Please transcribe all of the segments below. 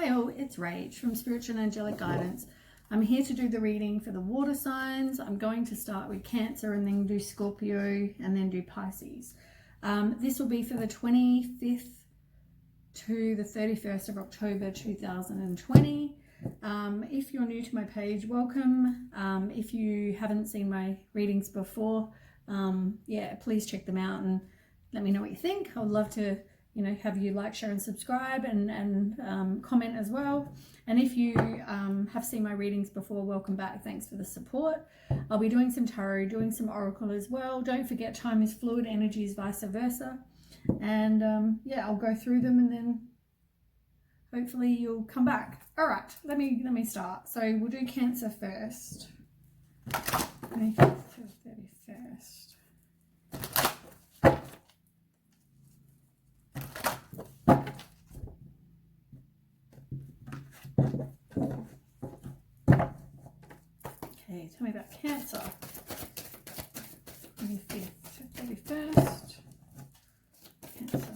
Hi all, it's Rach from Spiritual and Angelic Guidance. I'm here to do the reading for the water signs. I'm going to start with Cancer and then do Scorpio and then do Pisces. This will be for the 25th to the 31st of October 2020. If you're new to my page, welcome. If you haven't seen my readings before, please check them out and let me know what you think. I would love to have you like, share and subscribe and comment as well. And if you have seen my readings before, welcome back. Thanks for the support. I'll be doing some tarot, doing some oracle as well. Don't forget, time is fluid, energy is vice versa. And I'll go through them and then hopefully you'll come back. All right, let me start. So we'll do Cancer first. 25th to 31st. Okay, tell me about Cancer. 25th to 31st. Cancer.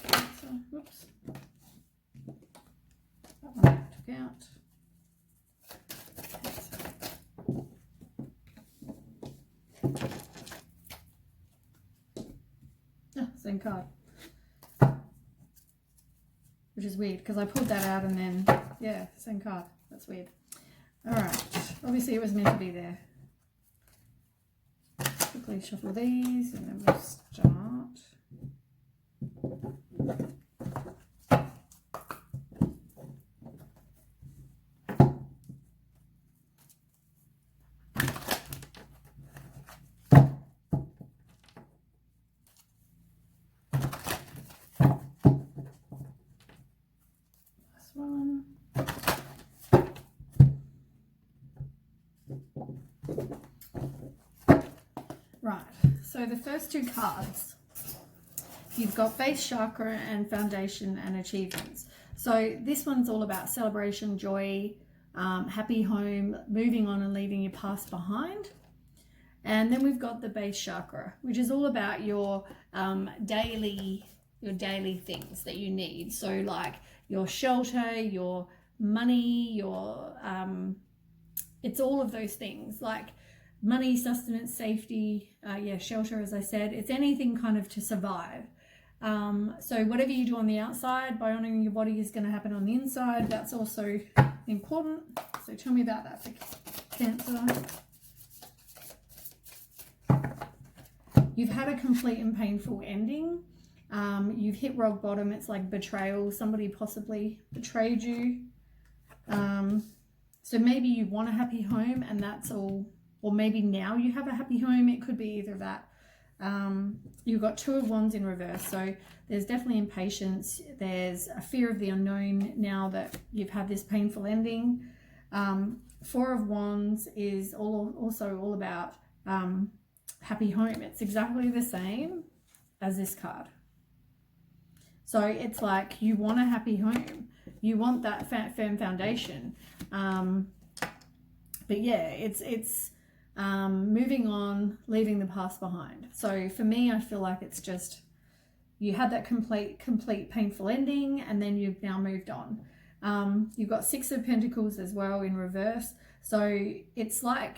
Cancer. Whoops. That one I took out. Cancer. Oh, same card. Which is weird because I pulled that out and then, same card. That's weird. All right. Obviously it was meant to be there. Quickly shuffle these and then we'll start. One. Right, so the first two cards, you've got base chakra and foundation and achievements. So this one's all about celebration, joy, happy home, moving on and leaving your past behind. And then we've got the base chakra, which is all about your daily things that you need. So like your shelter, your money, your it's all of those things like money, sustenance, safety, shelter, as I said. It's anything kind of to survive. So whatever you do on the outside by honoring your body is going to happen on the inside. That's also important. So tell me about that for Cancer. You've had a complete and painful ending. You've hit rock bottom. It's like betrayal. Somebody possibly betrayed you. So maybe you want a happy home and that's all, or maybe now you have a happy home. It could be either that. You've got Two of Wands in reverse. So there's definitely impatience. There's a fear of the unknown now that you've had this painful ending. Four of Wands is also all about happy home. It's exactly the same as this card. So it's like you want a happy home. You want that firm foundation. It's moving on, leaving the past behind. So for me, I feel like it's just you had that complete painful ending and then you've now moved on. You've got Six of Pentacles as well in reverse. So it's like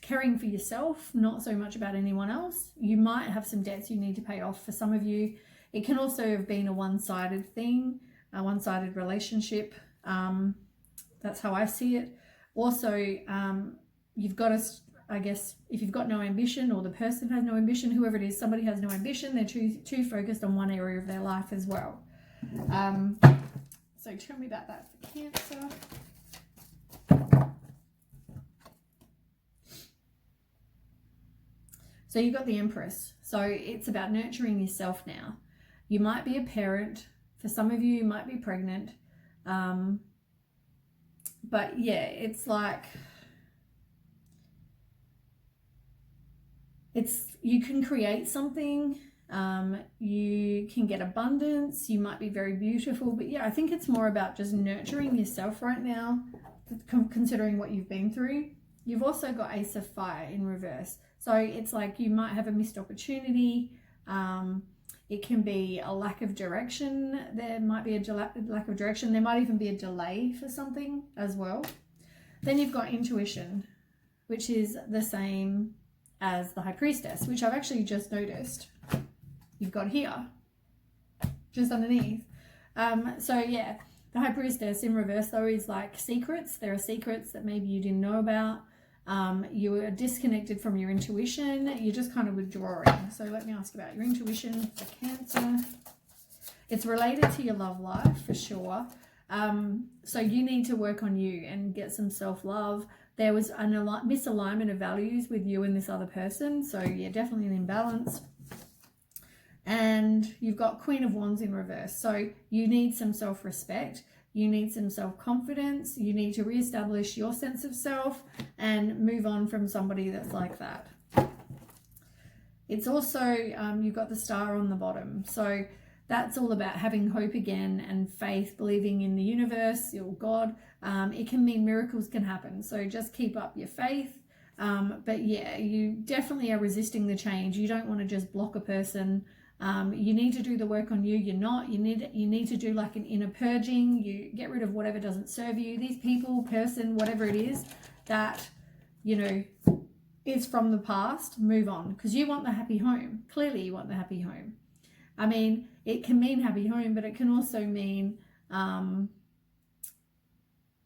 caring for yourself, not so much about anyone else. You might have some debts you need to pay off for some of you. It can also have been a one-sided thing, a one-sided relationship. That's how I see it. Also, you've got to, I guess, if you've got no ambition or the person has no ambition, whoever it is, somebody has no ambition, they're too focused on one area of their life as well. So tell me about that for Cancer. So you've got the Empress. So it's about nurturing yourself now. You might be a parent. For some of you might be pregnant. But yeah, it's like, you can create something. You can get abundance. You might be very beautiful. But yeah, I think it's more about just nurturing yourself right now, considering what you've been through. You've also got Ace of Fire in reverse. So it's like you might have a missed opportunity. It can be a lack of direction. There might be a lack of direction. There might even be a delay for something as well. Then you've got intuition, which is the same as the High Priestess, which I've actually just noticed. You've got here, just underneath. So yeah, the High Priestess in reverse though is like secrets. There are secrets that maybe you didn't know about. You are disconnected from your intuition. You're just kind of withdrawing. So let me ask about your intuition for Cancer. It's related to your love life for sure. So you need to work on you and get some self-love. There was a misalignment of values with you and this other person. So yeah, definitely an imbalance. And you've got Queen of Wands in reverse. So you need some self-respect. You need some self-confidence. You need to reestablish your sense of self and move on from somebody that's like that. It's also, you've got the star on the bottom. So that's all about having hope again and faith, believing in the universe, your God. It can mean miracles can happen. So just keep up your faith. But yeah, you definitely are resisting the change. You don't want to just block a person. You need to do the work on you. You need to do like an inner purging. You get rid of whatever doesn't serve you. These people, person, whatever it is that, you know, is from the past, move on, because you want the happy home. Clearly you want the happy home. I mean, it can mean happy home, but it can also mean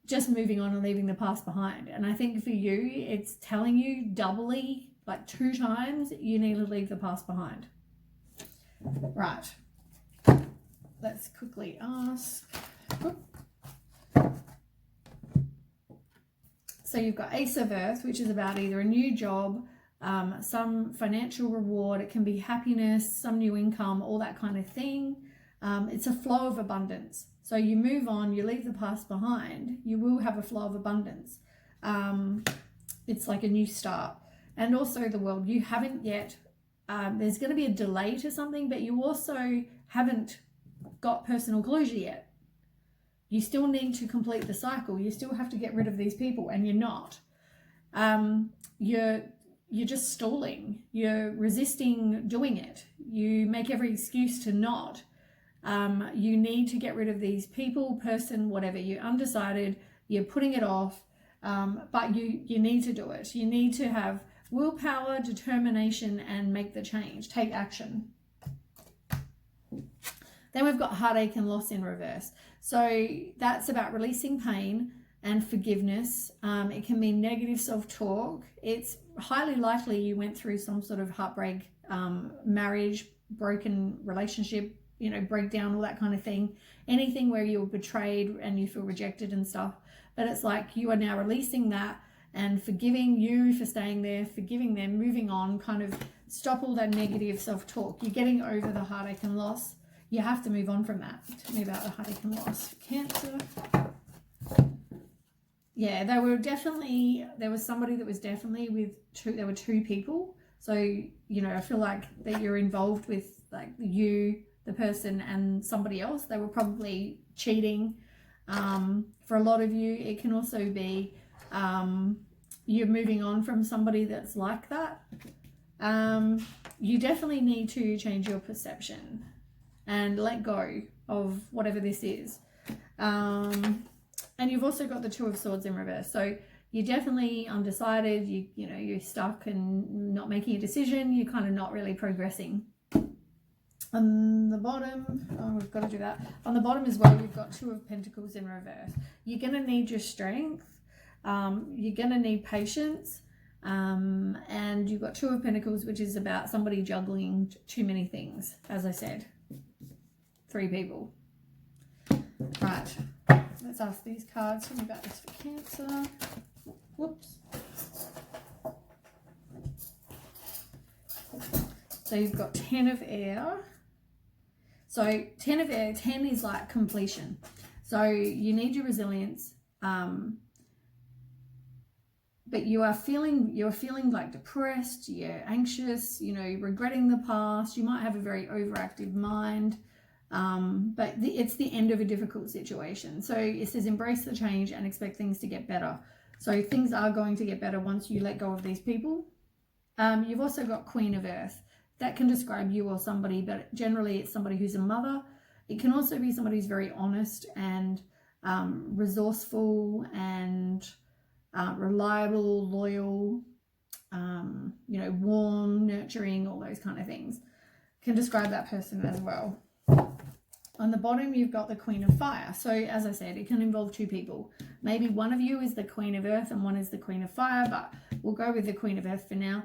just moving on and leaving the past behind. And I think for you, it's telling you doubly, like 2 times, you need to leave the past behind. Right, let's quickly ask. So you've got Ace of Earth, which is about either a new job, some financial reward. It can be happiness, some new income, all that kind of thing. It's a flow of abundance. So you move on, you leave the past behind, you will have a flow of abundance. It's like a new start. And also the world, you haven't yet, there's going to be a delay to something, but you also haven't got personal closure yet. You still need to complete the cycle. You still have to get rid of these people, and you're not. You're just stalling. You're resisting doing it. You make every excuse to not. You need to get rid of these people, person, whatever. You're undecided. You're putting it off, but you need to do it. You need to have willpower, determination, and make the change. Take action. Then we've got heartache and loss in reverse. So that's about releasing pain and forgiveness. It can mean negative self-talk. It's highly likely you went through some sort of heartbreak, marriage, broken relationship, you know, breakdown, all that kind of thing. Anything where you were betrayed and you feel rejected and stuff. But it's like you are now releasing that and forgiving you for staying there, forgiving them, moving on, kind of stop all that negative self-talk. You're getting over the heartache and loss. You have to move on from that. Tell me about the heartache and loss. Cancer. Yeah, there was somebody that was definitely with there were 2 people. So, you know, I feel like that you're involved with like you, the person, and somebody else. They were probably cheating. For a lot of you, it can also be you're moving on from somebody that's like that. You definitely need to change your perception and let go of whatever this is. And you've also got the 2 of Swords in reverse. So you're definitely undecided. You know, you're stuck and not making a decision. You're kind of not really progressing. On the bottom, oh, we've got to do that. On the bottom as well, you've got 2 of Pentacles in reverse. You're going to need your strength. You're going to need patience. And you've got 2 of Pentacles, which is about somebody juggling too many things, as I said. 3 people. Right. Let's ask these cards. Tell me about this for Cancer. Whoops. So you've got 10 of Air. So 10 of Air, 10 is like completion. So you need your resilience. But you're feeling like depressed, you're anxious, you know, regretting the past. You might have a very overactive mind. But it's the end of a difficult situation. So it says embrace the change and expect things to get better. So things are going to get better once you let go of these people. You've also got Queen of Earth. that can describe you or somebody, but generally it's somebody who's a mother. It can also be somebody who's very honest and resourceful and reliable, loyal, warm, nurturing, all those kind of things. Can describe that person as well. On the bottom, you've got the Queen of Fire. So as I said, it can involve two people. Maybe one of you is the Queen of Earth and one is the Queen of Fire, but we'll go with the Queen of Earth for now.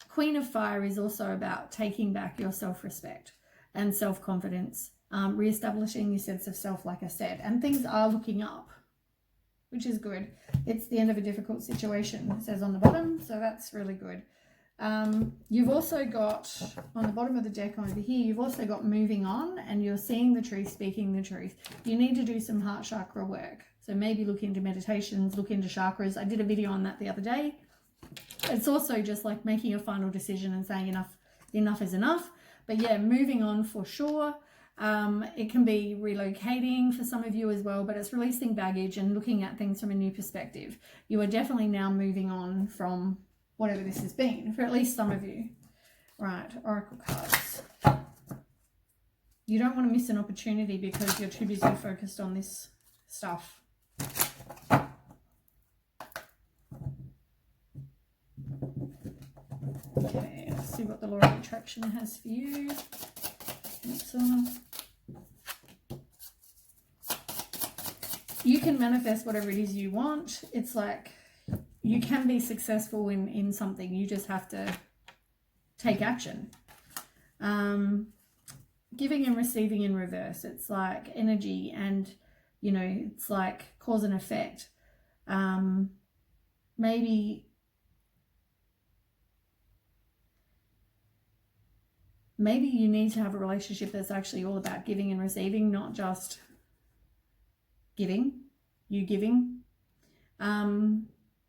Queen of Fire is also about taking back your self-respect and self-confidence, reestablishing your sense of self, like I said, and things are looking up, which is good. It's the end of a difficult situation, it says on the bottom, so that's really good. You've also got, on the bottom of the deck over here, you've also got moving on, and you're seeing the truth, speaking the truth. You need to do some heart chakra work. So maybe look into meditations, look into chakras. I did a video on that the other day. It's also just like making a final decision and saying enough is enough. But yeah, moving on for sure. It can be relocating for some of you as well, but it's releasing baggage and looking at things from a new perspective. You are definitely now moving on from whatever this has been, for at least some of you. Right, Oracle cards. You don't want to miss an opportunity because you're too busy focused on this stuff. Okay, let's see what the law of attraction has for you. You can manifest whatever it is you want. It's like you can be successful in something. You just have to take action. Giving and receiving in reverse. It's like energy and, it's like cause and effect. Maybe you need to have a relationship that's actually all about giving and receiving, not just giving, you giving.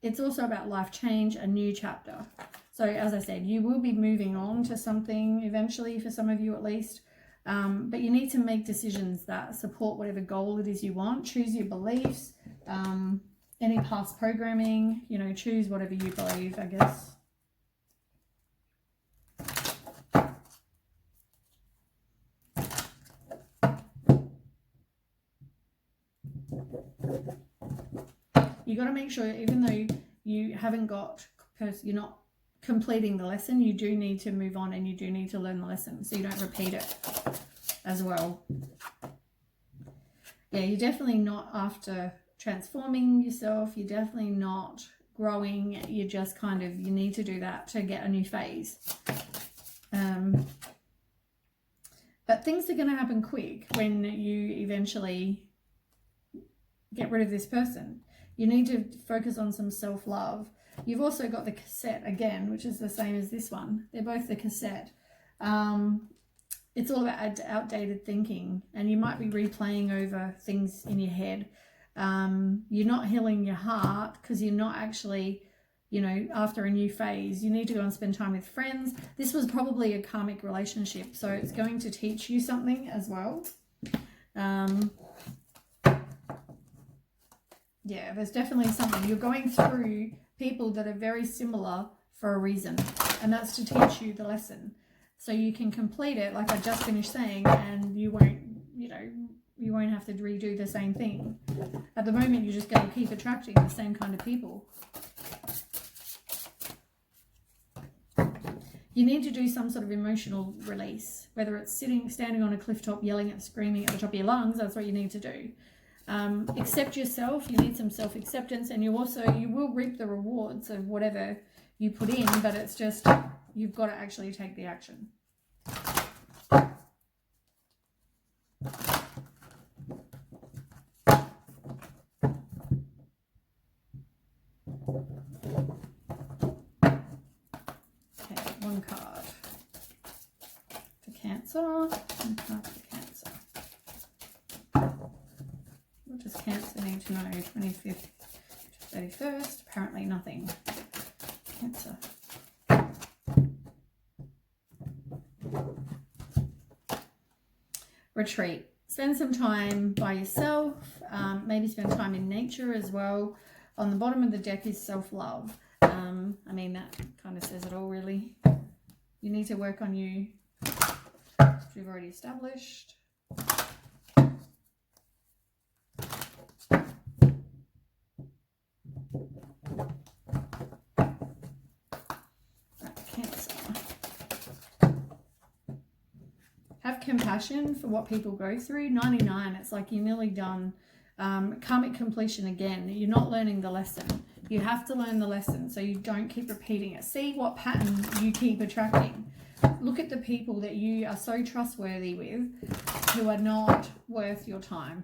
It's also about life change, a new chapter. So as I said, you will be moving on to something eventually, for some of you at least. But you need to make decisions that support whatever goal it is you want. Choose your beliefs, any past programming, choose whatever you believe, I guess. You got to make sure, even though you haven't got, you're not completing the lesson, you do need to move on and you do need to learn the lesson so you don't repeat it as well. Yeah, you're definitely not after transforming yourself. You're definitely not growing. You're just you need to do that to get a new phase. But things are going to happen quick when you eventually get rid of this person. You need to focus on some self-love. You've also got the cassette again, which is the same as this one. They're both the cassette. It's all about outdated thinking, and you might be replaying over things in your head. You're not healing your heart because you're not actually, after a new phase. You need to go and spend time with friends. This was probably a karmic relationship, so it's going to teach you something as well. Yeah, there's definitely something. You're going through people that are very similar for a reason, and that's to teach you the lesson. So you can complete it, like I just finished saying, and you won't, you won't have to redo the same thing. At the moment, you're just going to keep attracting the same kind of people. You need to do some sort of emotional release, whether it's standing on a cliff top, yelling and screaming at the top of your lungs. That's what you need to do. Accept yourself. You need some self-acceptance, and you will reap the rewards of whatever you put in, but it's just you've got to actually take the action. Okay, one card for Cancer, one card for Cancer. What does Cancer need to know? 25th to 31st. Apparently nothing. Cancer. Retreat. Spend some time by yourself. Maybe spend time in nature as well. On the bottom of the deck is self-love. That kind of says it all, really. You need to work on you, which we've already established. Have compassion for what people go through. 99, it's like you're nearly done. Karmic completion again. You're not learning the lesson. You have to learn the lesson so you don't keep repeating it. See what pattern you keep attracting. Look at the people that you are so trustworthy with who are not worth your time.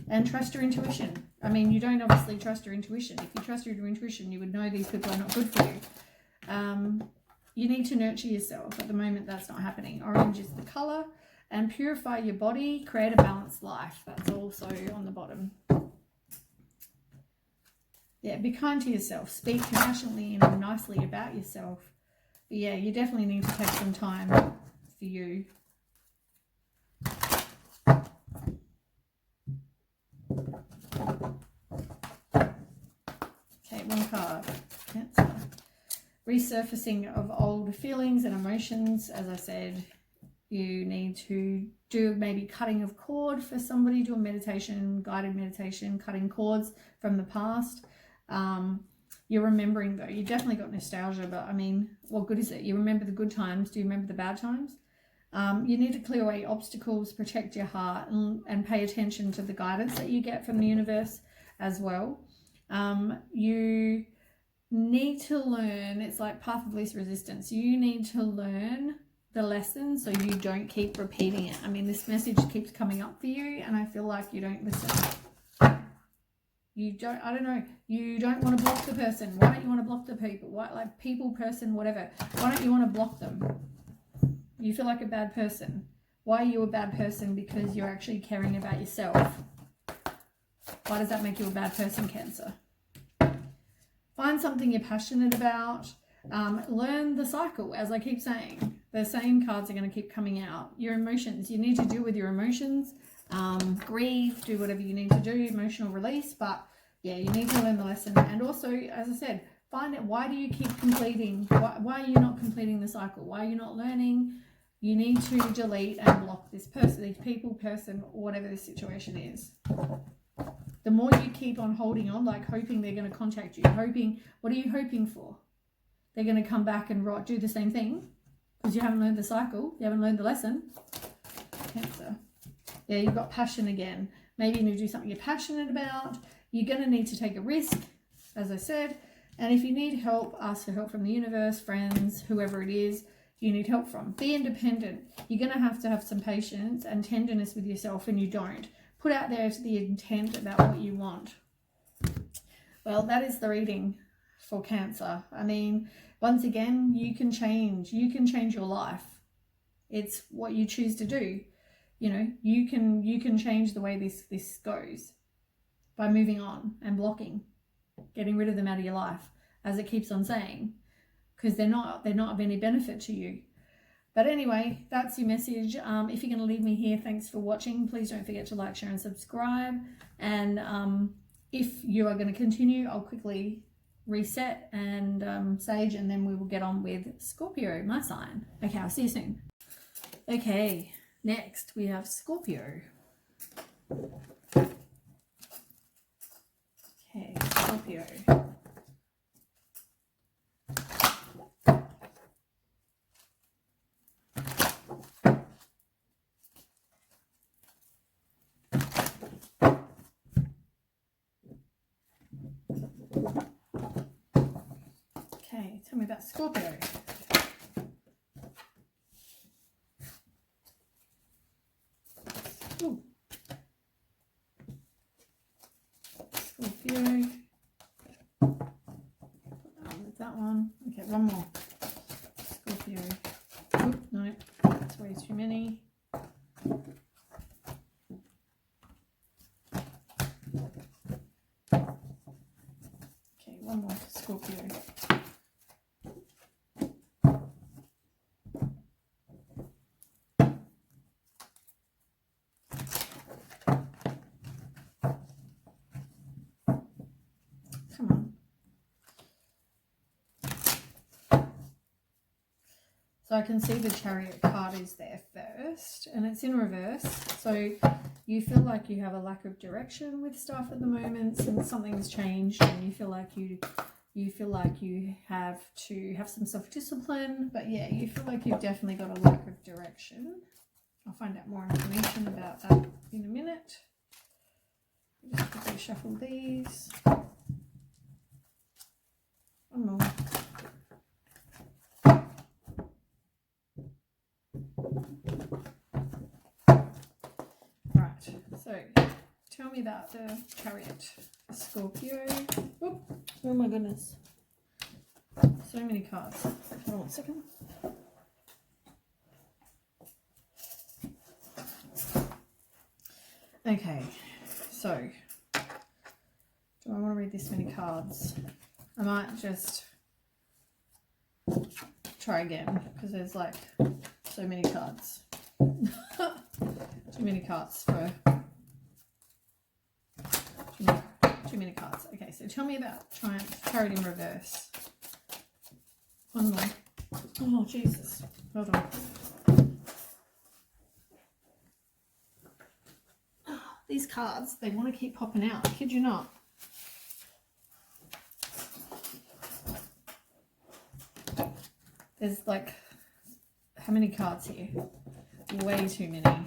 And trust your intuition. I mean, you don't obviously trust your intuition. If you trust your intuition, you would know these people are not good for you. You need to nurture yourself. At the moment, that's not happening. Orange is the color. And purify your body. Create a balanced life. That's also on the bottom. Yeah, be kind to yourself. Speak compassionately and nicely about yourself. But yeah, you definitely need to take some time for you. Okay, one card. Cancer. Resurfacing of old feelings and emotions. As I said, you need to do maybe cutting of cord for somebody. Do a meditation, guided meditation, cutting cords from the past. You're remembering though. You definitely got nostalgia, but I mean, what good is it? You remember the good times. Do you remember the bad times? You need to clear away obstacles, protect your heart, and pay attention to the guidance that you get from the universe as well. You need to learn, it's like path of least resistance. You need to learn the lesson so you don't keep repeating it. I mean, this message keeps coming up for you and I feel like you don't listen. You don't, I don't know, you don't want to block the person. Why don't you want to block the people? Why, like people, person, whatever. Why don't you want to block them? You feel like a bad person. Why are you a bad person? Because you're actually caring about yourself. Why does that make you a bad person, Cancer? Find something you're passionate about. Learn the cycle, as I keep saying. The same cards are going to keep coming out. Your emotions. You need to deal with your emotions. Grieve. Do whatever you need to do. Emotional release. But yeah, you need to learn the lesson. And also, as I said, find out why do you keep completing. Why are you not completing the cycle? Why are you not learning? You need to delete and block this person, these people, person, or whatever the situation is. The more you keep on holding on, like hoping they're going to contact you, hoping, what are you hoping for? They're going to come back and do the same thing because you haven't learned the cycle, you haven't learned the lesson. Cancer. Yeah, you've got passion again. Maybe you need to do something you're passionate about. You're going to need to take a risk, as I said. And if you need help, ask for help from the universe, friends, whoever it is you need help from. Be independent. You're going to have some patience and tenderness with yourself, and you don't. Put out there the intent about what you want. Well, that is the reading for Cancer. I mean, once again, you can change. You can change your life. It's what you choose to do. You know, you can change the way this goes by moving on and blocking, getting rid of them out of your life, as it keeps on saying, because they're not of any benefit to you. But anyway, that's your message. If you're going to leave me here, thanks for watching. Please don't forget to like, share, and subscribe. And if you are going to continue, I'll quickly reset and sage, and then we will get on with Scorpio, my sign. Okay, I'll see you soon. Okay, next we have Scorpio. Okay, Scorpio. Okay, tell me about Scorpio. Ooh. Scorpio. That one. Okay, one more. Scorpio. Oop, no, that's way too many. Okay, one more for Scorpio. Come on. So I can see the Chariot card is there first, and it's in reverse. So you feel like you have a lack of direction with stuff at the moment, since something's changed, and you feel like you have to have some self-discipline. But yeah, you feel like you've definitely got a lack of direction. I'll find out more information about that in a minute. Just quickly shuffle these. One more. Right, so tell me about the Chariot. Scorpio. Oop. Oh my goodness. So many cards. Hold on a second. Okay, so do I want to read this many cards? I might just try again because there's like so many cards. Too many cards for too many cards. Okay, so tell me about Chariot in reverse. One more. Oh Jesus. Hold on. These cards, they want to keep popping out. Kid you not. There's like, how many cards here? Way too many.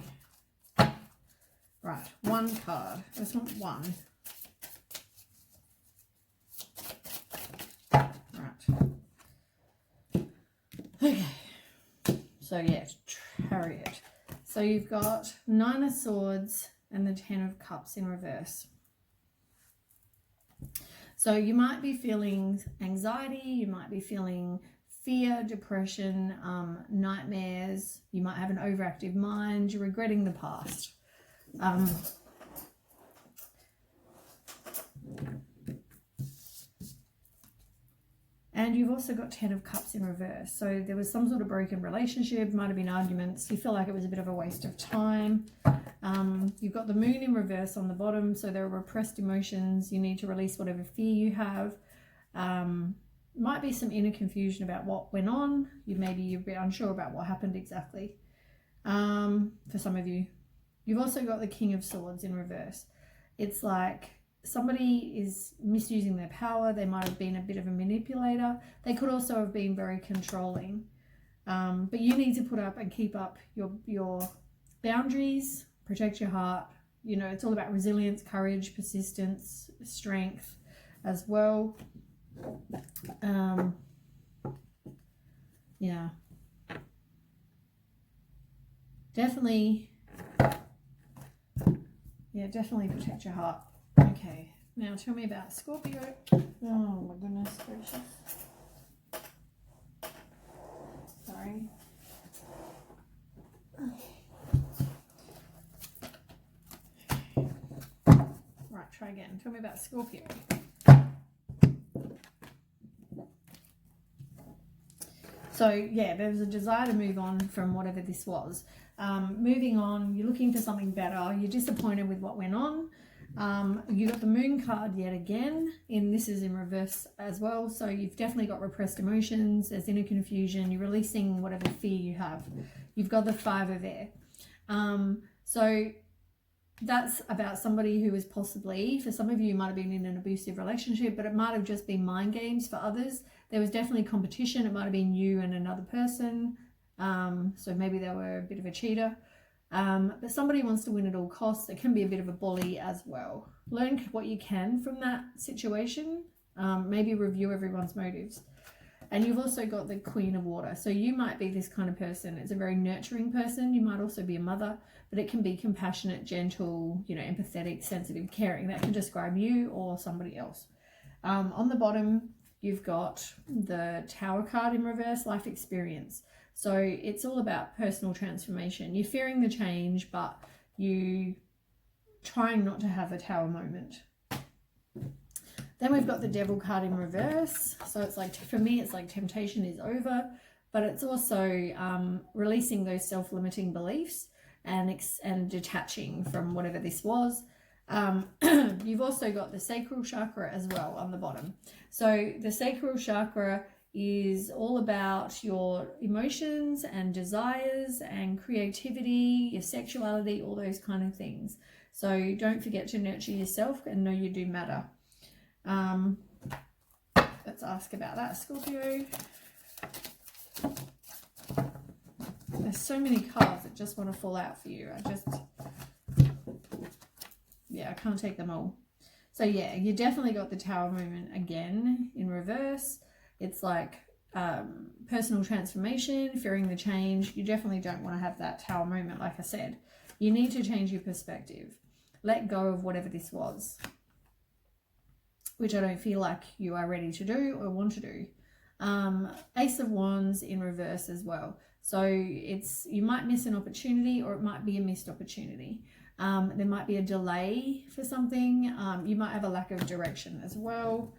Right, one card. I just want one. Right. Okay. So yeah, Chariot. So you've got 9 of Swords and the 10 of Cups in reverse. So you might be feeling anxiety, you might be feeling fear, depression, nightmares. You might have an overactive mind. You're regretting the past. And you've also got 10 of Cups in reverse. So there was some sort of broken relationship, might have been arguments. You feel like it was a bit of a waste of time. You've got the Moon in reverse on the bottom. So there are repressed emotions. You need to release whatever fear you have. Might be some inner confusion about what went on. You're a bit unsure about what happened exactly. For some of you. You've also got the King of Swords in reverse. It's like somebody is misusing their power. They might have been a bit of a manipulator. They could also have been very controlling. But you need to put up and keep up your boundaries, protect your heart. You know, it's all about resilience, courage, persistence, strength as well. Yeah. Definitely protect your heart. Okay, now tell me about Scorpio. Oh my goodness gracious. Sorry. Right, try again. Tell me about Scorpio. So yeah, there's a desire to move on from whatever this was. Moving on, you're looking for something better. You're disappointed with what went on. You got the Moon card yet again, and this is in reverse as well. So you've definitely got repressed emotions. There's inner confusion. You're releasing whatever fear you have. You've got the 5 of Air. So that's about somebody who is possibly, for some of you, might have been in an abusive relationship, but it might have just been mind games for others. There was definitely competition. It might have been you and another person. So maybe they were a bit of a cheater. But somebody wants to win at all costs. It can be a bit of a bully as well. Learn what you can from that situation. Maybe review everyone's motives. And you've also got the Queen of Water. So you might be this kind of person. It's a very nurturing person. You might also be a mother, but it can be compassionate, gentle, empathetic, sensitive, caring. That can describe you or somebody else. On the bottom, you've got the Tower card in reverse, life experience. So it's all about personal transformation. You're fearing the change, but you trying not to have a Tower moment. Then we've got the Devil card in reverse. So it's like, for me, it's like temptation is over, but it's also releasing those self-limiting beliefs and detaching from whatever this was. You've also got the sacral chakra as well on the bottom. So the sacral chakra is all about your emotions and desires and creativity, your sexuality, all those kind of things. So don't forget to nurture yourself and know you do matter. Let's ask about that, Scorpio. There's so many cards that just want to fall out for you. I can't take them all. So yeah, you definitely got the Tower moment again in reverse. It's like personal transformation, fearing the change. You definitely don't want to have that Tower moment, like I said. You need to change your perspective. Let go of whatever this was, which I don't feel like you are ready to do or want to do. Ace of Wands in reverse as well. So you might miss an opportunity, or it might be a missed opportunity. There might be a delay for something. You might have a lack of direction as well.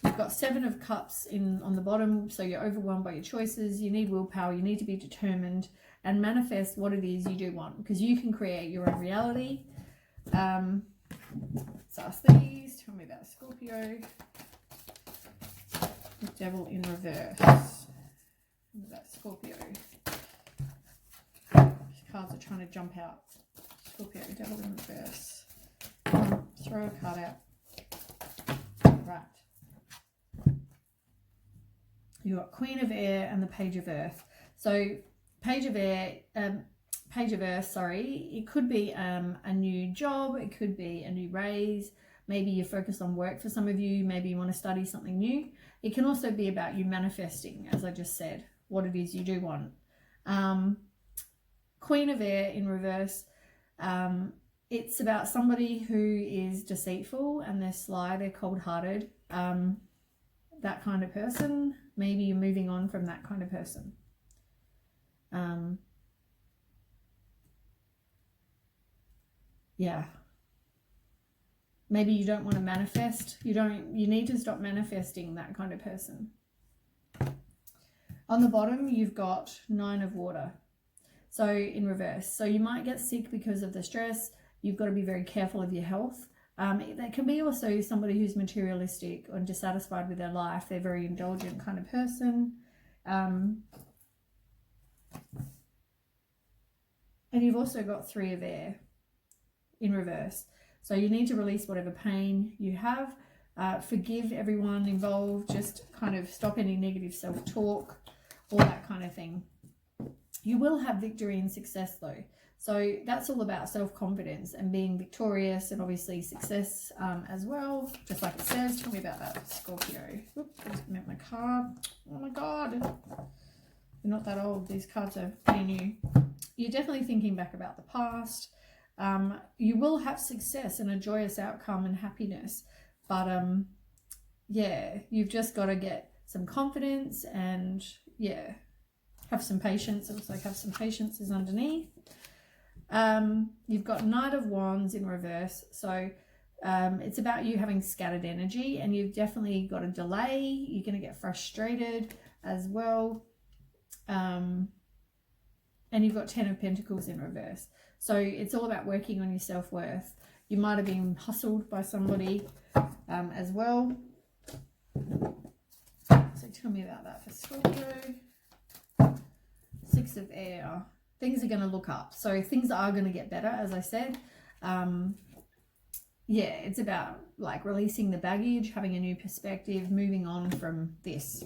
You've got Seven of Cups on the bottom, so you're overwhelmed by your choices. You need willpower. You need to be determined and manifest what it is you do want, because you can create your own reality. Let's ask these. Tell me about Scorpio. The Devil in reverse. Tell me about Scorpio. These cards are trying to jump out. Scorpio, Devil in reverse. Throw a card out. Right. You got Queen of Air and the Page of Earth. So Page of Earth, sorry, it could be a new job, it could be a new raise, maybe you're focused on work for some of you, maybe you want to study something new. It can also be about you manifesting, as I just said, what it is you do want. Queen of Air in reverse, it's about somebody who is deceitful and they're sly, they're cold-hearted, that kind of person. Maybe you're moving on from that kind of person. Yeah. Maybe you don't want to manifest. You need to stop manifesting that kind of person. On the bottom, you've got Nine of Water. So in reverse. So you might get sick because of the stress. You've got to be very careful of your health. That can be also somebody who's materialistic or dissatisfied with their life. They're a very indulgent kind of person. And you've also got Three of Air in reverse. So you need to release whatever pain you have. Forgive everyone involved. Just kind of stop any negative self-talk, all that kind of thing. You will have victory and success though. So that's all about self-confidence and being victorious, and obviously success as well, just like it says. Tell me about that, Scorpio. Oops, I just meant my card. Oh my God. You're not that old. These cards are pretty new. You're definitely thinking back about the past. You will have success and a joyous outcome and happiness. But yeah, you've just got to get some confidence and yeah, have some patience. It looks like have some patience is underneath. You've got Knight of Wands in reverse. So it's about you having scattered energy, and you've definitely got a delay. You're going to get frustrated as well. And you've got Ten of Pentacles in reverse. So it's all about working on your self-worth. You might have been hustled by somebody as well. So tell me about that for Scorpio. Six of Air. Things are going to look up. So things are going to get better, as I said. Yeah, it's about like releasing the baggage, having a new perspective, moving on from this.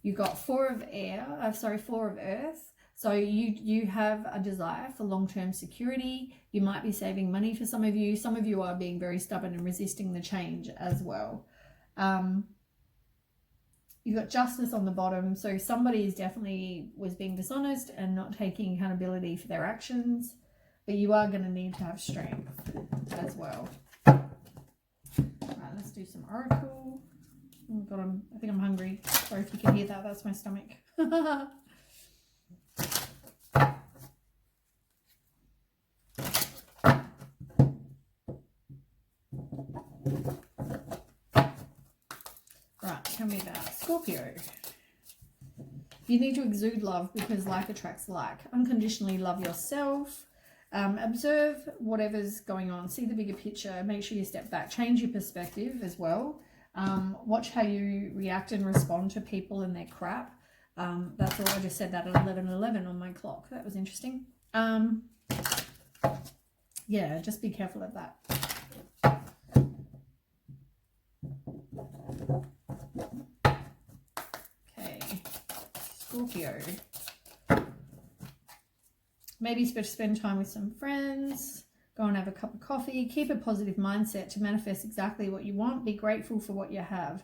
You've got Four of Earth. So you have a desire for long-term security. You might be saving money for some of you. Some of you are being very stubborn and resisting the change as well. You've got Justice on the bottom. So somebody definitely was being dishonest and not taking accountability for their actions. But you are going to need to have strength as well. All right, let's do some Oracle. Oh God, I think I'm hungry. Sorry if you can hear that. That's my stomach. Right, tell me about Scorpio. You need to exude love because like attracts like. Unconditionally love yourself. Observe whatever's going on. See the bigger picture. Make sure you step back. Change your perspective as well. Watch how you react and respond to people and their crap. That's all. I just said that at 11:11 on my clock. That was interesting. Yeah, just be careful of that. Okay, Scorpio. Maybe spend time with some friends. Go and have a cup of coffee. Keep a positive mindset to manifest exactly what you want. Be grateful for what you have.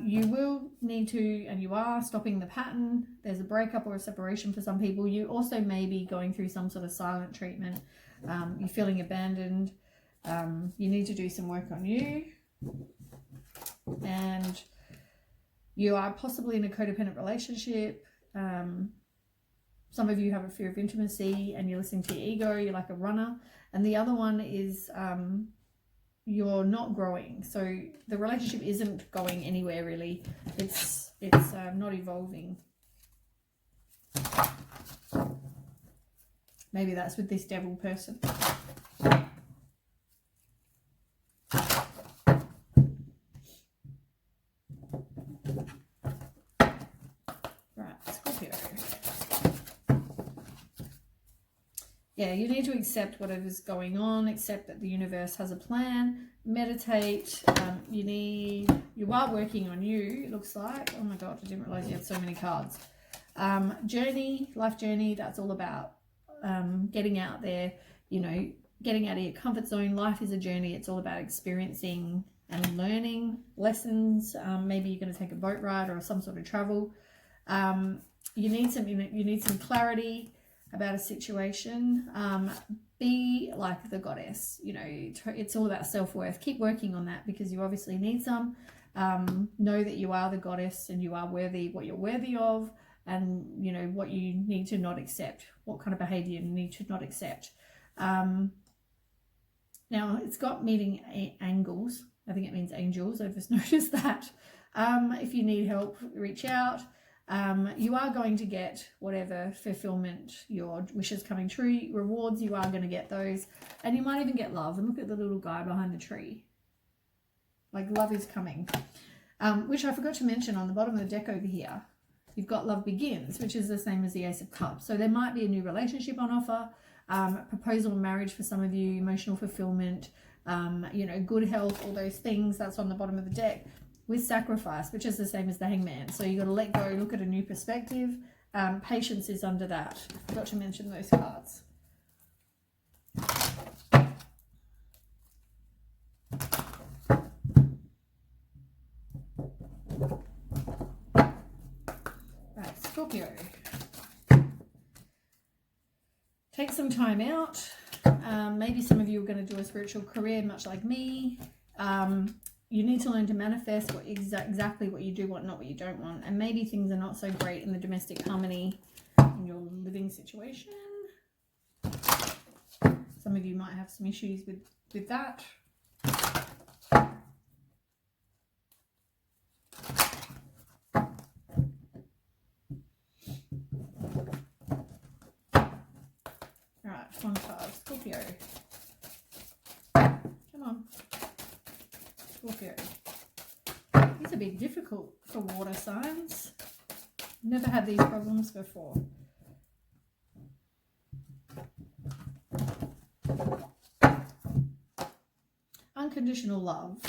You will need to, and you are, stopping the pattern. There's a breakup or a separation for some people. You also may be going through some sort of silent treatment. You're feeling abandoned. You need to do some work on you. And you are possibly in a codependent relationship. Some of you have a fear of intimacy and you're listening to your ego. You're like a runner. And the other one is you're not growing. So the relationship isn't going anywhere really. It's not evolving. Maybe that's with this devil person. Yeah, you need to accept whatever's going on, accept that the universe has a plan, meditate. You are working on you, it looks like. Oh my God, I didn't realize you had so many cards. Journey, life journey, that's all about getting out there, getting out of your comfort zone. Life is a journey. It's all about experiencing and learning lessons. Maybe you're going to take a boat ride or some sort of travel. You need some clarity about a situation. Be like the goddess. It's all about self-worth. Keep working on that because you obviously need some. Know that you are the goddess and you are worthy what you're worthy of, and what you need to not accept, what kind of behavior you need to not accept. Now it's got meeting angles. I think it means angels. I've just noticed that. If you need help, reach out. You are going to get whatever fulfillment, your wishes coming true, rewards, you are going to get those. And you might even get love. And look at the little guy behind the tree. Like love is coming. Which I forgot to mention on the bottom of the deck over here. You've got love begins, which is the same as the Ace of Cups. So there might be a new relationship on offer, proposal of marriage for some of you, emotional fulfillment, good health, all those things. That's on the bottom of the deck. With sacrifice, which is the same as the Hangman. So you got to let go, look at a new perspective. Patience is under that. Forgot to mention those cards. Right, Scorpio. Take some time out. Maybe some of you are going to do a spiritual career, much like me. You need to learn to manifest exactly what you do want, not what you don't want. And maybe things are not so great in the domestic harmony in your living situation. Some of you might have some issues with that. All right, one card, Scorpio. Come on. Scorpio. These are big difficult for water signs. Never had these problems before. Unconditional love.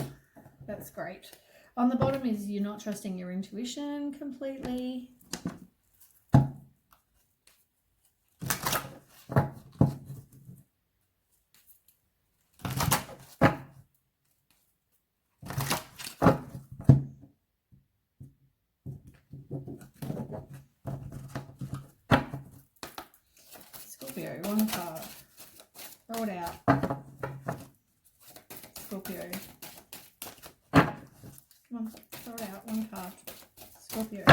That's great. On the bottom is you're not trusting your intuition completely. Scorpio, one card. Throw it out. Scorpio. Come on, throw it out. One card. Scorpio.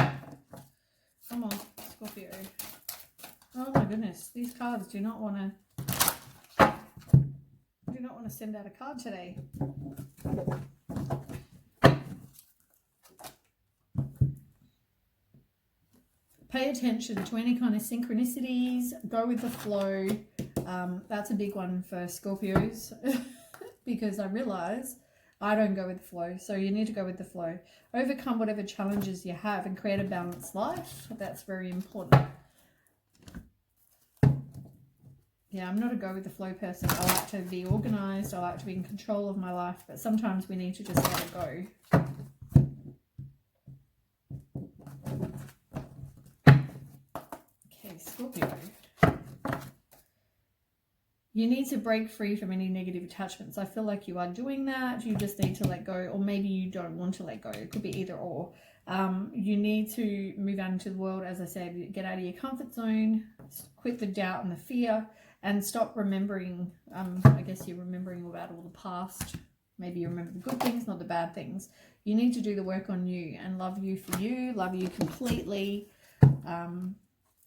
Come on, Scorpio. Oh my goodness, these cards do not want to send out a card today. Pay attention to any kind of synchronicities. Go with the flow. That's a big one for Scorpios because I realize I don't go with the flow. So you need to go with the flow. Overcome whatever challenges you have and create a balanced life. That's very important. Yeah, I'm not a go with the flow person. I like to be organized. I like to be in control of my life. But sometimes we need to just let it go. Okay, Scorpio. You need to break free from any negative attachments. I feel like you are doing that. You just need to let go, or maybe you don't want to let go. It could be either or. You need to move out into the world, as I said, get out of your comfort zone, quit the doubt and the fear, and stop remembering. I guess you're remembering about all the past. Maybe you remember the good things, not the bad things. You need to do the work on you and love you for you, love you completely,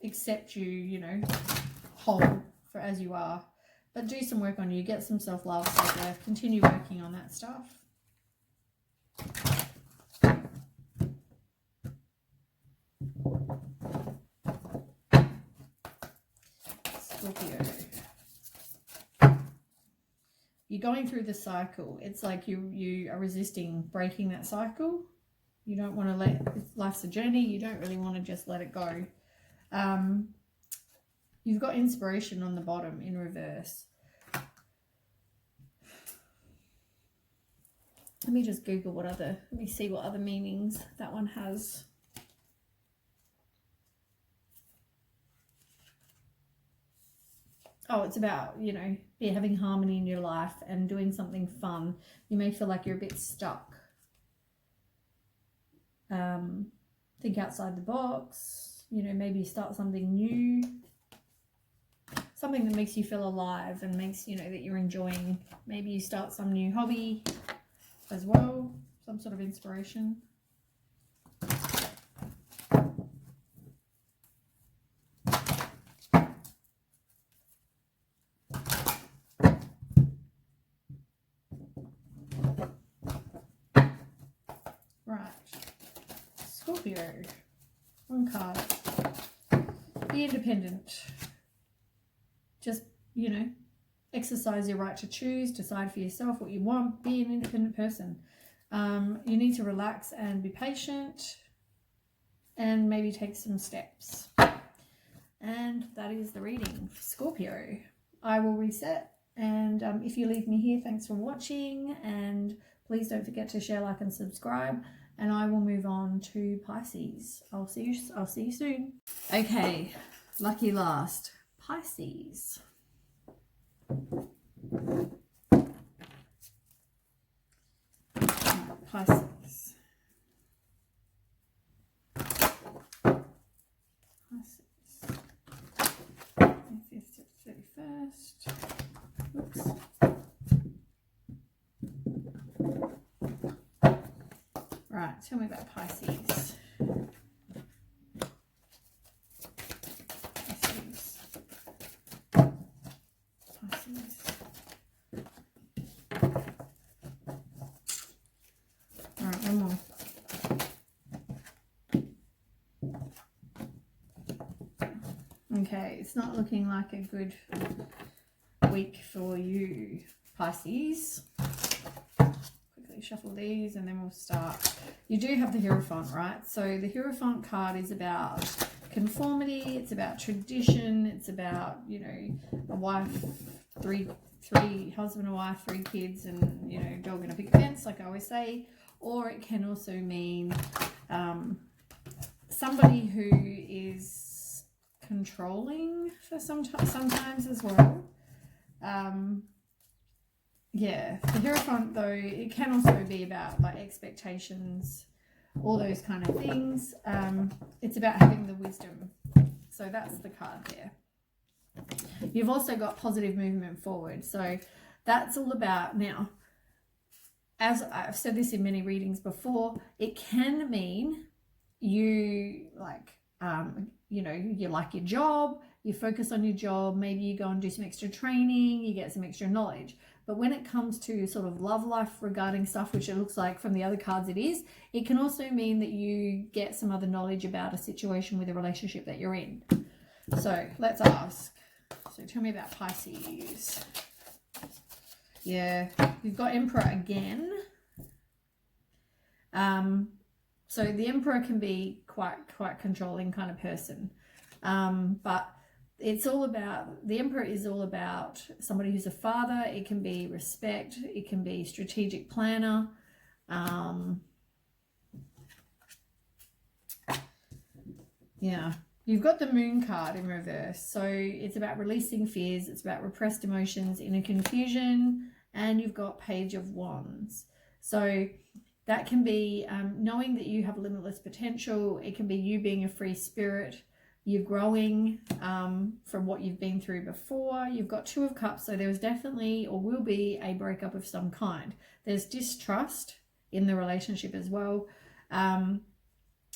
accept you, you know, whole for as you are. But do some work on you, get some self-love, self-worth, continue working on that stuff. Scorpio. You're going through the cycle. It's like you are resisting breaking that cycle. You don't want to let, life's a journey. You don't really want to just let it go. You've got inspiration on the bottom in reverse. Let me just Google let me see what other meanings that one has. Oh, it's about, you know, having harmony in your life and doing something fun. You may feel like you're a bit stuck. Think outside the box. You know, maybe start something new. Something that makes you feel alive and makes, you know, that you're enjoying. Maybe you start some new hobby as well. Some sort of inspiration. Right. Scorpio. One card. Be independent. Just, you know, exercise your right to choose, decide for yourself what you want, be an independent person. You need to relax and be patient and maybe take some steps. And that is the reading for Scorpio. I will reset, and if you leave me here, thanks for watching, and please don't forget to share, like and subscribe, and I will move on to Pisces. I'll see you soon. Okay, lucky last. Pisces. Pisces. Pisces. 25th to 31st. Oops. Right, tell me about Pisces. Okay, it's not looking like a good week for you, Pisces. Quickly shuffle these and then we'll start. You do have the Hierophant, right? So the Hierophant card is about conformity, it's about tradition, it's about, you know, a wife, three husband and wife, 3 kids, and, you know, dog and a picket fence, like I always say. Or it can also mean somebody who is controlling for sometimes as well. Yeah, the Hierophant, though, it can also be about like expectations, all those kind of things. It's about having the wisdom. So that's the card there. You've also got positive movement forward. So that's all about, now, as I've said this in many readings before, it can mean you like, you know, you like your job, you focus on your job, maybe you go and do some extra training, you get some extra knowledge. But when it comes to sort of love life regarding stuff, which it looks like from the other cards it can also mean that you get some other knowledge about a situation with a relationship that you're in. So let's ask. So tell me about Pisces. Yeah, you've got Emperor again. So the Emperor can be quite controlling kind of person. But it's all about, the Emperor is all about somebody who's a father. It can be respect. It can be strategic planner. Yeah. You've got the Moon card in reverse. So it's about releasing fears. It's about repressed emotions, inner confusion. And you've got Page of Wands. So that can be knowing that you have limitless potential. It can be you being a free spirit. You're growing from what you've been through before. You've got Two of Cups. So there's definitely or will be a breakup of some kind. There's distrust in the relationship as well.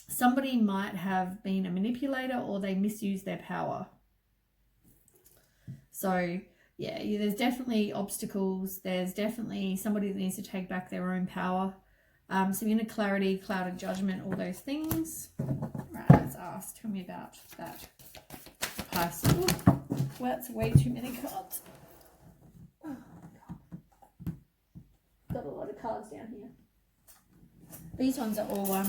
Somebody might have been a manipulator or they misuse their power. So yeah, there's definitely obstacles. There's definitely somebody that needs to take back their own power. Some inner clarity, clouded judgment, all those things. Right, let's ask. Tell me about that. Pisces. Well, that's way too many cards. Oh, got a lot of cards down here. These ones are all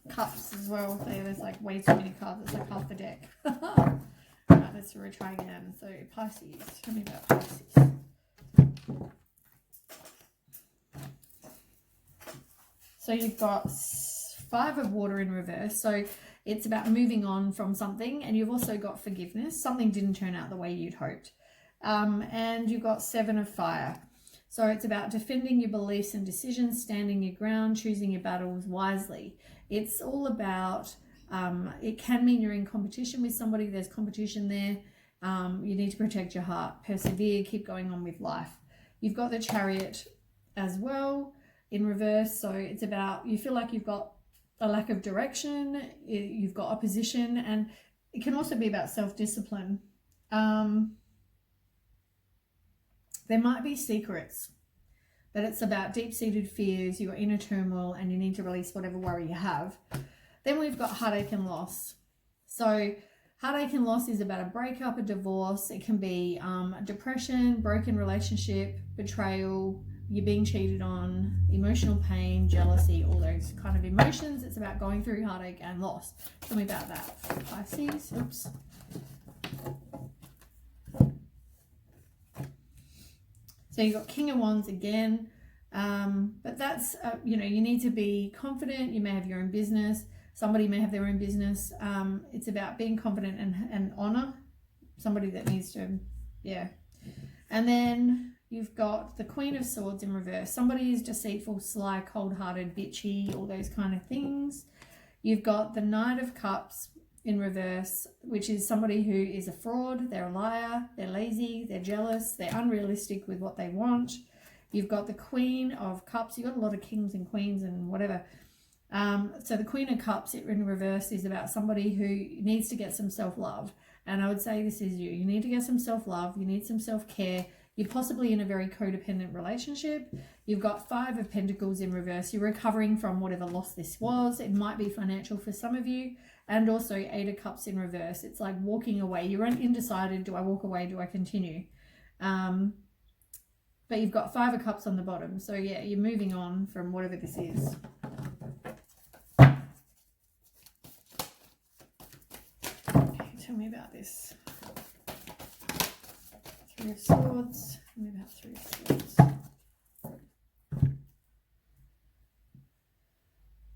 cups as well. So there's like way too many cards. It's like half the deck. Right, let's retry again. So Pisces. Tell me about Pisces. So you've got Five of Water in reverse. So it's about moving on from something. And you've also got forgiveness. Something didn't turn out the way you'd hoped. And you've got Seven of Fire. So it's about defending your beliefs and decisions, standing your ground, choosing your battles wisely. It's all about, it can mean you're in competition with somebody. There's competition there. You need to protect your heart, persevere, keep going on with life. You've got the Chariot as well in reverse. So it's about, you feel like you've got a lack of direction, you've got opposition, and it can also be about self-discipline. There might be secrets, but it's about deep-seated fears, your inner turmoil, and you need to release whatever worry you have. Then we've got heartache and loss. So heartache and loss is about a breakup, a divorce. It can be depression, broken relationship, betrayal, you're being cheated on, emotional pain, jealousy, all those kind of emotions. It's about going through heartache and loss. Tell me about that. Pisces. Oops. So you've got King of Wands again. But that's, you know, you need to be confident. You may have your own business. Somebody may have their own business. It's about being confident and honor. Somebody that needs to, yeah. And then you've got the Queen of Swords in reverse. Somebody is deceitful, sly, cold-hearted, bitchy, all those kind of things. You've got the Knight of Cups in reverse, which is somebody who is a fraud, they're a liar, they're lazy, they're jealous, they're unrealistic with what they want. You've got the Queen of Cups. You've got a lot of kings and queens and whatever. So the Queen of Cups in reverse is about somebody who needs to get some self-love. And I would say this is you. You need to get some self-love. You need some self-care. You're possibly in a very codependent relationship. You've got Five of Pentacles in reverse. You're recovering from whatever loss this was. It might be financial for some of you. And also Eight of Cups in reverse. It's like walking away. You're undecided. Do I walk away? Do I continue? But you've got Five of Cups on the bottom. So yeah, you're moving on from whatever this is. Okay, tell me about this. Three of Swords. Tell me about Three of Swords.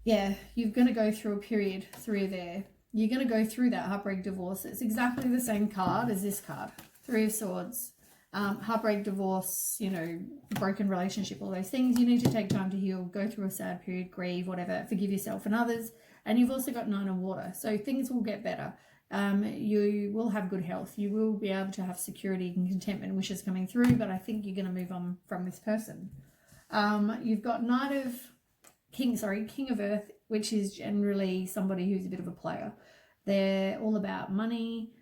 Yeah, you're going to go through a period, three there. You're going to go through that heartbreak, divorce. It's exactly the same card as this card. Three of Swords. Heartbreak, divorce, you know, broken relationship, all those things. You need to take time to heal, go through a sad period, grieve, whatever, forgive yourself and others. And you've also got Nine of Water. So things will get better. You will have good health. You will be able to have security and contentment and wishes coming through, but I think you're going to move on from this person. You've got King of Earth, which is generally somebody who's a bit of a player. They're all about money.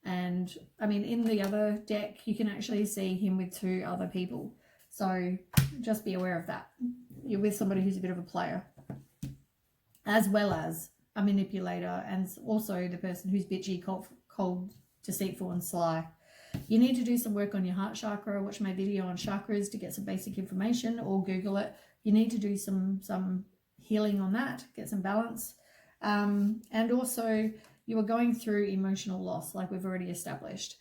And I mean, in the other deck, you can actually see him with two other people. So just be aware of that. You're with somebody who's a bit of a player, as well as a manipulator, and also the person who's bitchy, cold, deceitful, and sly. You need to do some work on your heart chakra. Watch my video on chakras to get some basic information, or Google it. You need to do some healing on that, get some balance. And also, you are going through emotional loss, like we've already established.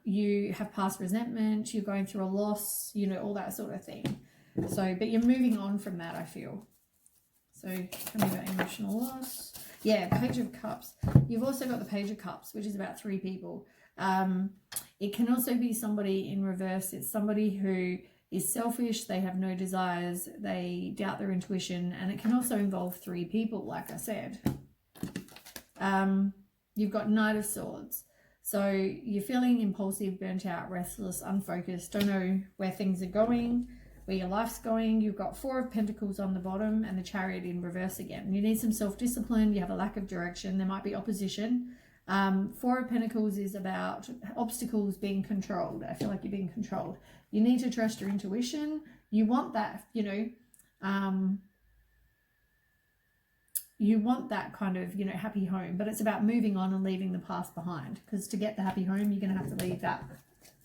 You have past resentment, you're going through a loss, you know, all that sort of thing. So, but you're moving on from that, I feel. So, tell me about emotional loss. Yeah, Page of Cups. You've also got the Page of Cups, which is about 3 people. It can also be somebody in reverse. It's somebody who is selfish, they have no desires, they doubt their intuition, and it can also involve 3 people, like I said. You've got Knight of Swords. So you're feeling impulsive, burnt out, restless, unfocused, don't know where things are going, where your life's going. You've got 4 of Pentacles on the bottom and the Chariot in reverse again. You need some self-discipline. You have a lack of direction. There might be opposition. 4 of Pentacles is about obstacles being controlled. I feel like you're being controlled. You need to trust your intuition. You want that, you know, you want that kind of, you know, happy home, but it's about moving on and leaving the past behind, because to get the happy home, you're going to have to leave that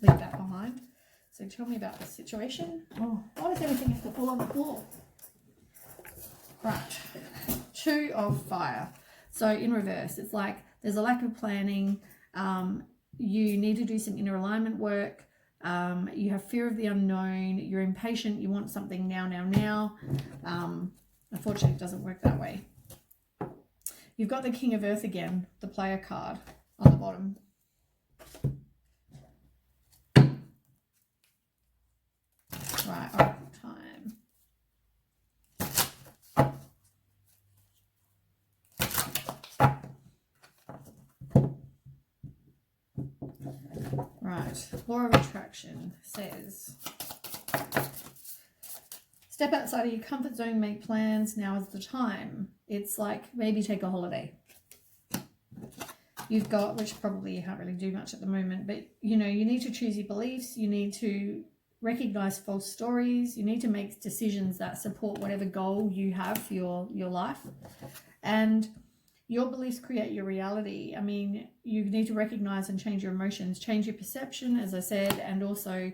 behind. So tell me about the situation. Oh, why does everything have to fall on the floor? Right. 2 of Fire. So in reverse, it's like there's a lack of planning. You need to do some inner alignment work. You have fear of the unknown. You're impatient. You want something now. Unfortunately, it doesn't work that way. You've got the King of Earth again, the Player card on the bottom. Right, Oracle time. Right, Law of Attraction says, step outside of your comfort zone, make plans, now is the time. It's like maybe take a holiday. You've got, which probably you can't really do much at the moment, but you know, you need to choose your beliefs, you need to recognize false stories, you need to make decisions that support whatever goal you have for your life. And your beliefs create your reality. I mean, you need to recognize and change your emotions, change your perception, as I said, and also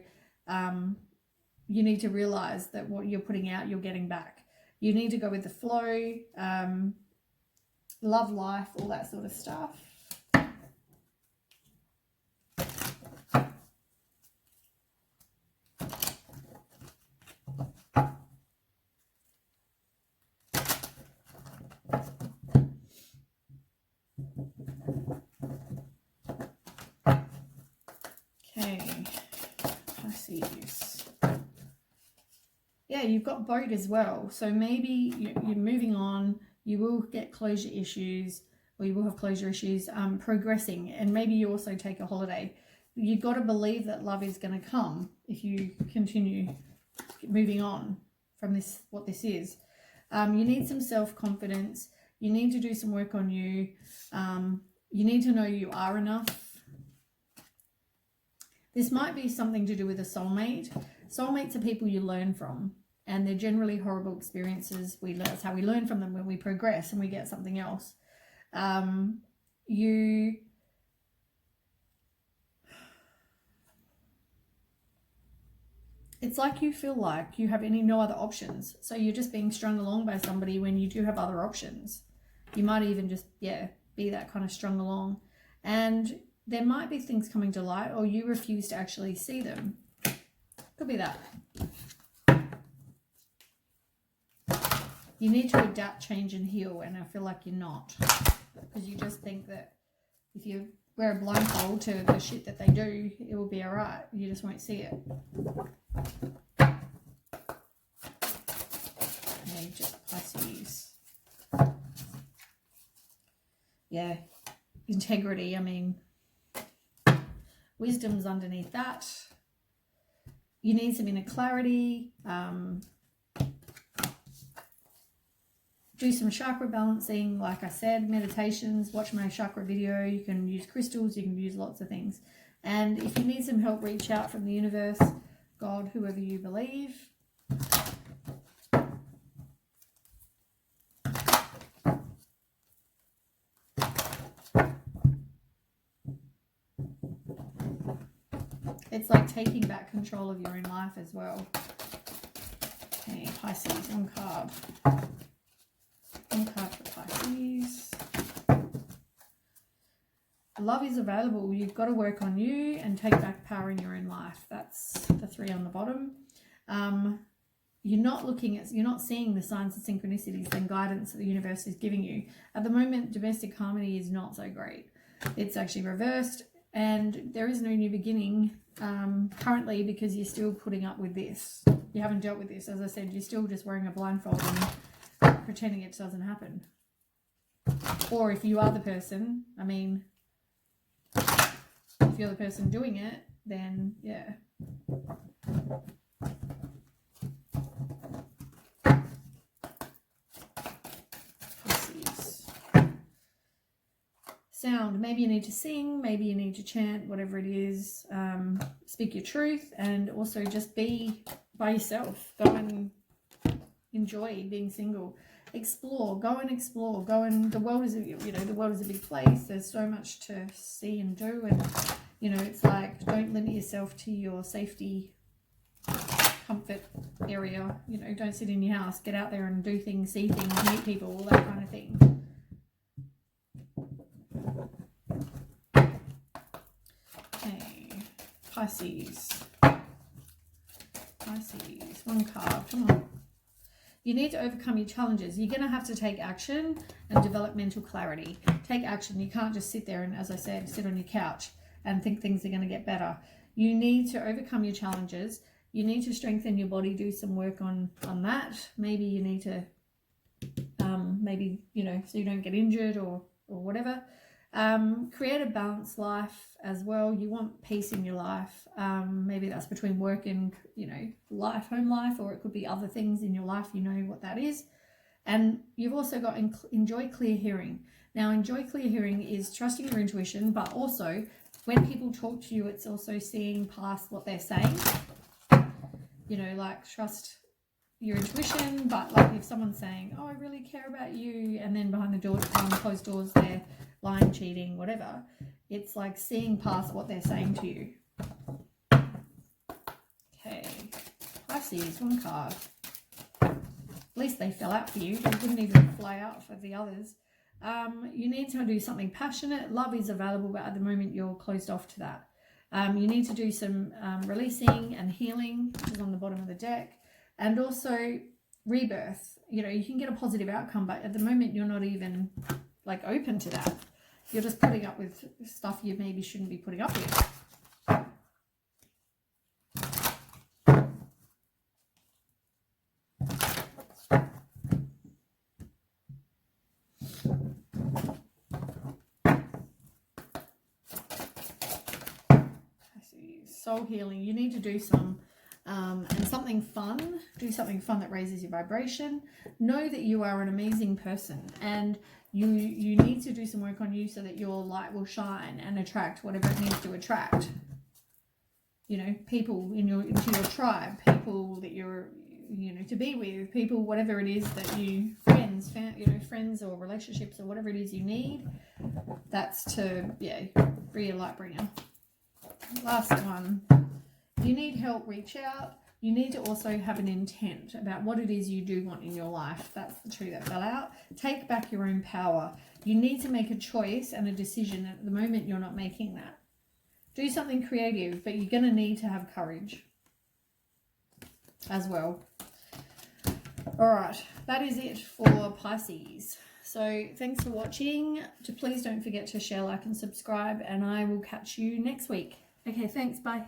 you need to realize that what you're putting out, you're getting back. You need to go with the flow, love life, all that sort of stuff. Okay, Pisces. Yeah, you've got Boat as well. So maybe you're moving on. You will get closure issues, or you will have closure issues progressing. And maybe you also take a holiday. You've got to believe that love is going to come if you continue moving on from this, what this is. You need some self-confidence. You need to do some work on you. You need to know you are enough. This might be something to do with a soulmate. Soulmates are people you learn from, and they're generally horrible experiences. That's how we learn from them, when we progress and we get something else. It's like you feel like you have no other options. So you're just being strung along by somebody when you do have other options. You might even just, be that kind of strung along. And there might be things coming to light, or you refuse to actually see them. Could be that. You need to adapt, change, and heal, and I feel like you're not. Because you just think that if you wear a blindfold to the shit that they do, it will be alright. You just won't see it. Okay, just Pisces. Yeah, integrity, I mean, wisdom's underneath that. You need some inner clarity. Do some chakra balancing, like I said, meditations, watch my chakra video. You can use crystals, you can use lots of things. And if you need some help, reach out from the universe, God, whoever you believe. It's like taking back control of your own life as well. Okay, Pisces, one card. One card for Pisces. Love is available. You've got to work on you and take back power in your own life. That's the 3 on the bottom. You're not seeing the signs of synchronicities and guidance that the universe is giving you. At the moment, domestic harmony is not so great. It's actually reversed, and there is no new beginning currently because you're still putting up with this. You haven't dealt with this. As I said, you're still just wearing a blindfold and pretending it doesn't happen. Or if you are the person, I mean, if you're the person doing it, then yeah. Sound, maybe you need to sing, maybe you need to chant, whatever it is. Speak your truth, and also just be by yourself. Go and enjoy being single. Explore, go and explore, the world is, the world is a big place. There's so much to see and do, and it's like, don't limit yourself to your safety comfort area. Don't sit in your house. Get out there and do things, see things, meet people, all that kind of thing. Okay, Pisces, one card, come on. You need to overcome your challenges. You're going to have to take action and develop mental clarity. Take action. You can't just sit there and, as I said, sit on your couch and think things are going to get better. You need to overcome your challenges. You need to strengthen your body, do some work on that. Maybe you need to, so you don't get injured or whatever. Create a balanced life as well. You want peace in your life. Maybe that's between work and, life, home life, or it could be other things in your life. You know what that is. And you've also got enjoy clear hearing. Now, enjoy clear hearing is trusting your intuition, but also when people talk to you, it's also seeing past what they're saying. Like trust your intuition, but like if someone's saying, oh, I really care about you, and then behind the door, behind closed doors, they're lying, cheating, whatever, it's like seeing past what they're saying to you. Okay, Pisces, one card. At least they fell out for you. They didn't even fly out for the others. You need to do something passionate. Love is available, but at the moment you're closed off to that. You need to do some releasing and healing, which is on the bottom of the deck. And also rebirth. You can get a positive outcome, but at the moment you're not even like open to that. You're just putting up with stuff you maybe shouldn't be putting up with. Soul healing. You need to do some and something fun. Do something fun that raises your vibration. Know that you are an amazing person, and you need to do some work on you so that your light will shine and attract whatever it needs to attract. People into your tribe, people that you're to be with, people, whatever it is that you, friends or relationships or whatever it is you need. That's to be a light bringer. Last one. You need help, reach out. You need to also have an intent about what it is you do want in your life. That's the 2 that fell out. Take back your own power. You need to make a choice and a decision. At the moment, you're not making that. Do something creative, but you're going to need to have courage as well. All right, that is it for Pisces. So thanks for watching. Please don't forget to share, like, and subscribe, and I will catch you next week. Okay, thanks. Bye.